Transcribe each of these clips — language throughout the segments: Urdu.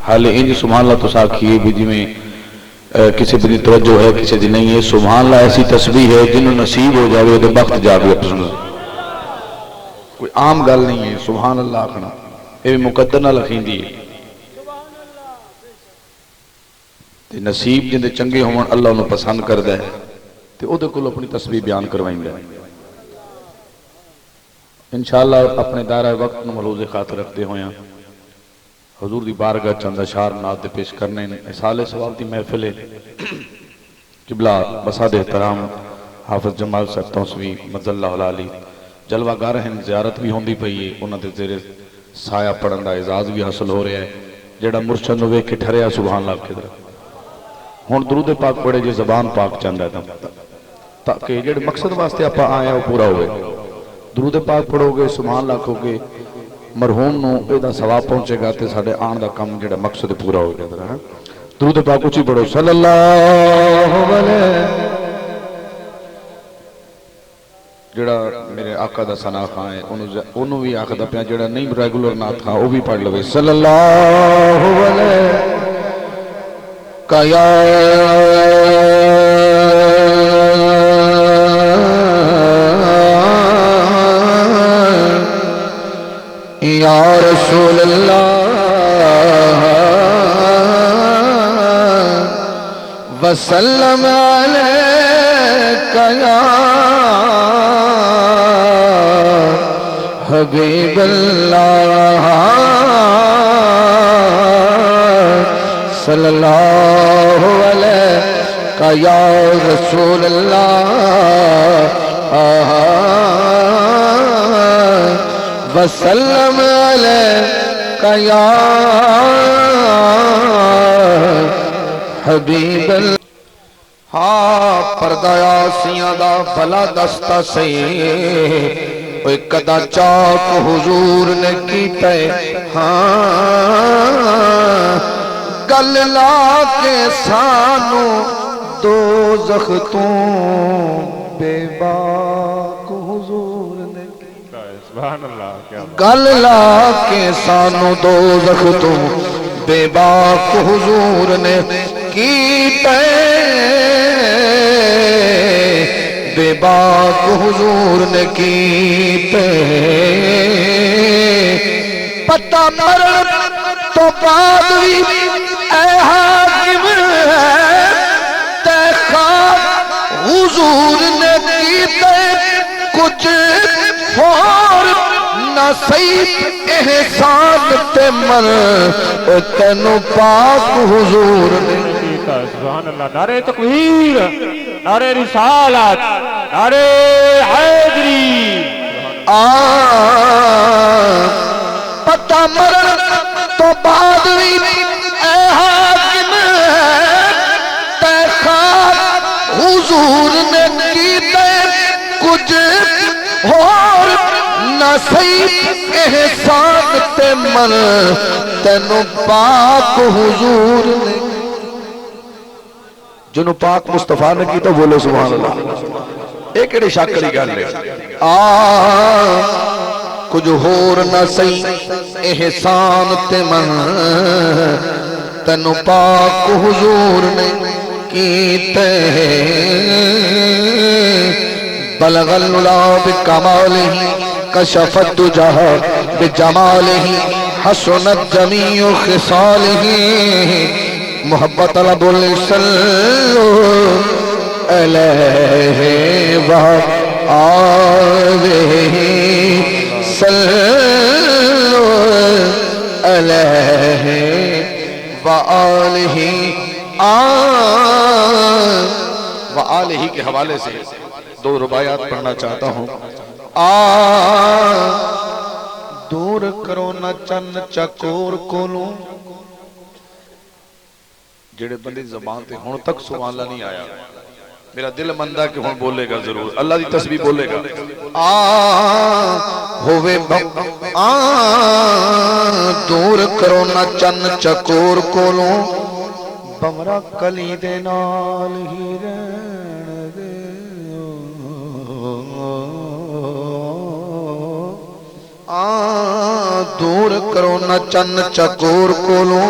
حال انج سبحان اللہ تو ساکھیے بھی جی میں کسی بھی توجہ ہے کسی دی نہیں ہے. سبحان اللہ ایسی تسبیح ہے جنہوں نصیب ہو جاوے تو وقت جاوے اپنا کوئی عام گل نہیں ہے. سبحان اللہ آخنا یہ مقدر نہ لکھیندی ہے تے نصیب جن دے چنگے ہون اللہ انہوں پسند کردا ہے تے او دے کول اپنی تسبیح بیان کروائیں گا. انشاءاللہ اپنے دائرہ وقت نو ملحوظ خاطر رکھتے ہوئے ہیں حضور دی بارگاہ چند اشعار نعت دے پیش کرنے احسال ثواب دی محفل ہے. قبلہ بساد احترام حافظ جمال صاحب توسوی مد اللہ العالی جلوہ گار ہیں زیارت بھی ہوندی پئی ہے انہاں دے زیر سایہ پڑھن دا اعزاز بھی حاصل ہو رہا ہے. جڑا مرشد نو ویکھ کے ٹھریا سبحان اللہ کدھر ہن درود پاک پڑھے جی زبان پاک چاہندا ہے تاکہ جڑے مقصد واسطے آپا آئے وہ پورا ہوئے. درود پاک پڑھو گے سبحان اللہ کہو گے مرحوم نو اے دا ثواب پہنچے گا تے ساڈے آن دا کم جڑا مقصد پورا ہو گیا. درود پاک اچھی پڑھو صلی اللہ علیہ. جڑا میرے آقا دا ثنا خان ہے انہوں بھی آخدا پیا جڑا نہیں ریگولر نعت خان وہ بھی پڑھ لوے صلی اللہ علیہ کا یا رسول اللہ وسلم علیک یا حبیب اللہ صلی اللہ علیہ یا رسول اللہ وسلم علیک یا حبیب اللہ. ہاں پردہ آسیاں دا بھلا دستا سی اوہ کدا چاک حضور نے کیتا ہے. ہاں گل لا کے سانو دوزخ تو بے باک حضور نے گل لا کے سانو دوزخ تو بے باک حضور نے کیتا بے باک حضور نے کیتے. پتہ مرن تو بعد بھی اے حاکم تے خواب حضور نے کیتے کچھ اور نہ صحیح احسان تے من تینو پاک حضور نے. سبحان اللہ. نعرہ تکبیر نعرہ رسالت نعرہ حیدری. پتہ مرن تو بعد بھی اے حاکم تے خواب حضور نے کیتے کچھ اور نہ صحیح احسان تے من تینو پاک حضور نے. جنہوں پاک مصطفیٰ نے کی تو بولے سبحان اللہ. ایک ایڈی شاکری گل ہے کچھ اور نہ صحیح احسان تے من تینو پاک حضور نے کیتے. بلغ العلا بکمالہ کشف الدجا بجمالہ حسنت جمیع خصالہ. محبت اللہ بولے صلو علیہ وآلہ صلو علیہ وآلہ. وآلہ کے حوالے سے دو رباعیات پڑھنا چاہتا ہوں. دور کرو نہ چن چکور کولوں. جڑے بندے زبان تے ہون تک سبحان اللہ نہیں آیا میرا دل مندہ کہ ہون بولے گا ضرور اللہ دی تسبیح بولے گا. ہووے دور کرو نہ چن چکور کولوں بمرا کلی دے نال ہی رہن دے. دور کرو نہ چن چکور کولوں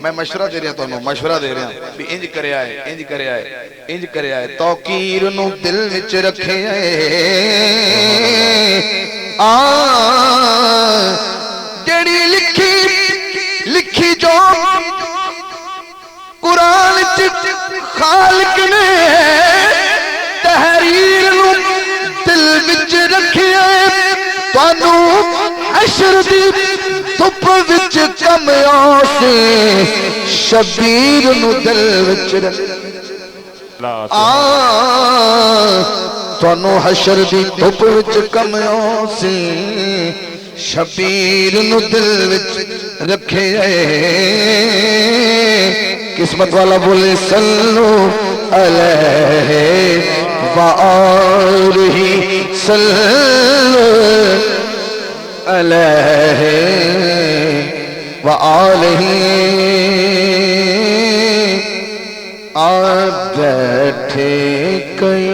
میں مشورہ دے رہا تانوں مشورہ دے رہا بھی انج کریا ہے انج کریا ہے انج کریا ہے توقیر نو دل وچ رکھے جڑی لکھی جو قرآن خالق نے تحریر نو دل وچ رکھیا تانوں حشر دی دھپ وچ کم آسے شبیر نو دل وچ تانوں حشر دی دھپ وچ کم آسے شبیر نو دل وچ رکھے قسمت والا بولے صلو علیہ وآلہ صلو علیہ وآلہ آپ بیٹھے کئی